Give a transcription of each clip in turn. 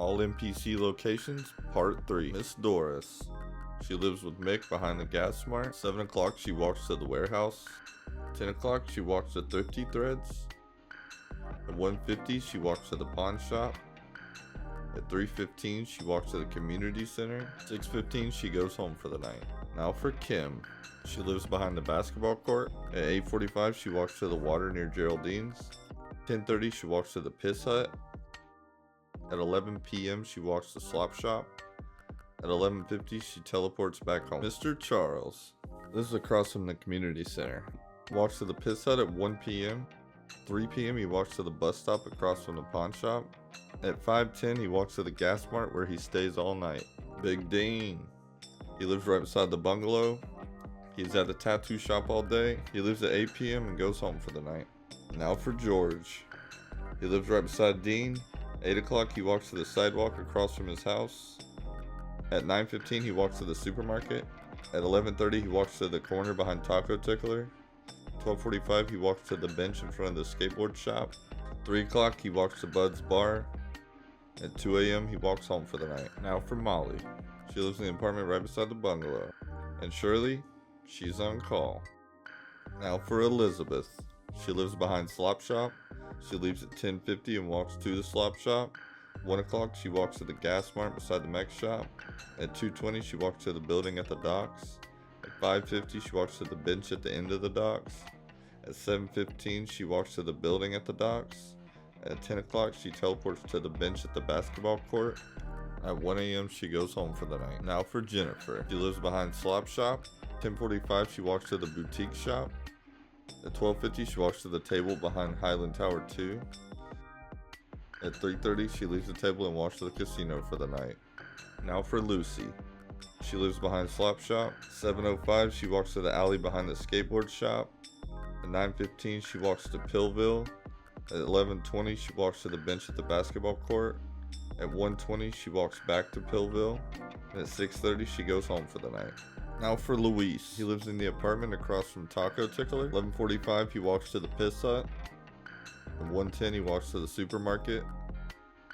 All NPC locations, part 3. Miss Doris. She lives with Mick behind the gas mart. 7 o'clock, she walks to the warehouse. 10 o'clock, she walks to Thrifty Threads. At 1:50, she walks to the pawn shop. At 3:15, she walks to the community center. 6:15, she goes home for the night. Now for Kim. She lives behind the basketball court. At 8:45, she walks to the water near Geraldine's. 10:30, she walks to the Piss Hut. At 11 p.m., she walks to Slop Shop. At 11:50, she teleports back home. Mr. Charles. This is across from the community center. Walks to the Piss Hut at 1 p.m. 3 p.m. he walks to the bus stop across from the pawn shop. At 5:10, he walks to the gas mart where he stays all night. Big Dean. He lives right beside the bungalow. He's at the tattoo shop all day. He leaves at 8 p.m. and goes home for the night. Now for George. He lives right beside Dean. 8 o'clock, he walks to the sidewalk across from his house. At 9:15, he walks to the supermarket. At 11:30, he walks to the corner behind Taco Tickler. 12:45, he walks to the bench in front of the skateboard shop. 3 o'clock, he walks to Bud's bar. At 2 a.m., he walks home for the night. Now for Molly. She lives in the apartment right beside the bungalow. And Shirley, she's on call. Now for Elizabeth. She lives behind Slop Shop. She leaves at 10:50 and walks to the Slop Shop. 1 o'clock, she walks to the gas mart beside the mech shop. At 2:20, she walks to the building at the docks. At 5:50, she walks to the bench at the end of the docks. At 7:15, she walks to the building at the docks. At 10 o'clock, she teleports to the bench at the basketball court. At 1 a.m., she goes home for the night. Now for Jennifer. She lives behind Slop Shop. 10:45, she walks to the boutique shop. At 12:50, she walks to the table behind Highland Tower 2. At 3:30, she leaves the table and walks to the casino for the night. Now for Lucy. She lives behind Slop Shop. 7:05, she walks to the alley behind the skateboard shop. At 9:15, she walks to Pillville. At 11:20, she walks to the bench at the basketball court. At 1:20, she walks back to Pillville. And at 6:30, she goes home for the night. Now for Luis. He lives in the apartment across from Taco Tickler. 11:45, he walks to the Piss Hut. At 1:10, he walks to the supermarket.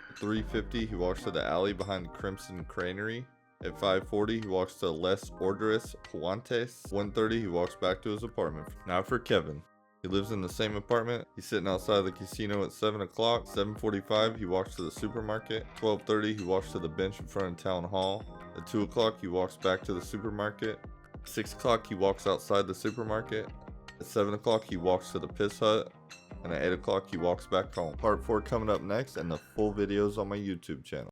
At 3:50, he walks to the alley behind Crimson Cranery. At 5:40, he walks to Les Ordres Puantes. 1:30, he walks back to his apartment. Now for Kevin. He lives in the same apartment. He's sitting outside the casino at 7 o'clock. 7:45, he walks to the supermarket. 12:30, he walks to the bench in front of Town Hall. At 2 o'clock, he walks back to the supermarket. 6 o'clock, he walks outside the supermarket. At 7 o'clock, he walks to the Piss Hut. And at 8 o'clock, he walks back home. Part 4 coming up next, and the full videos on my YouTube channel.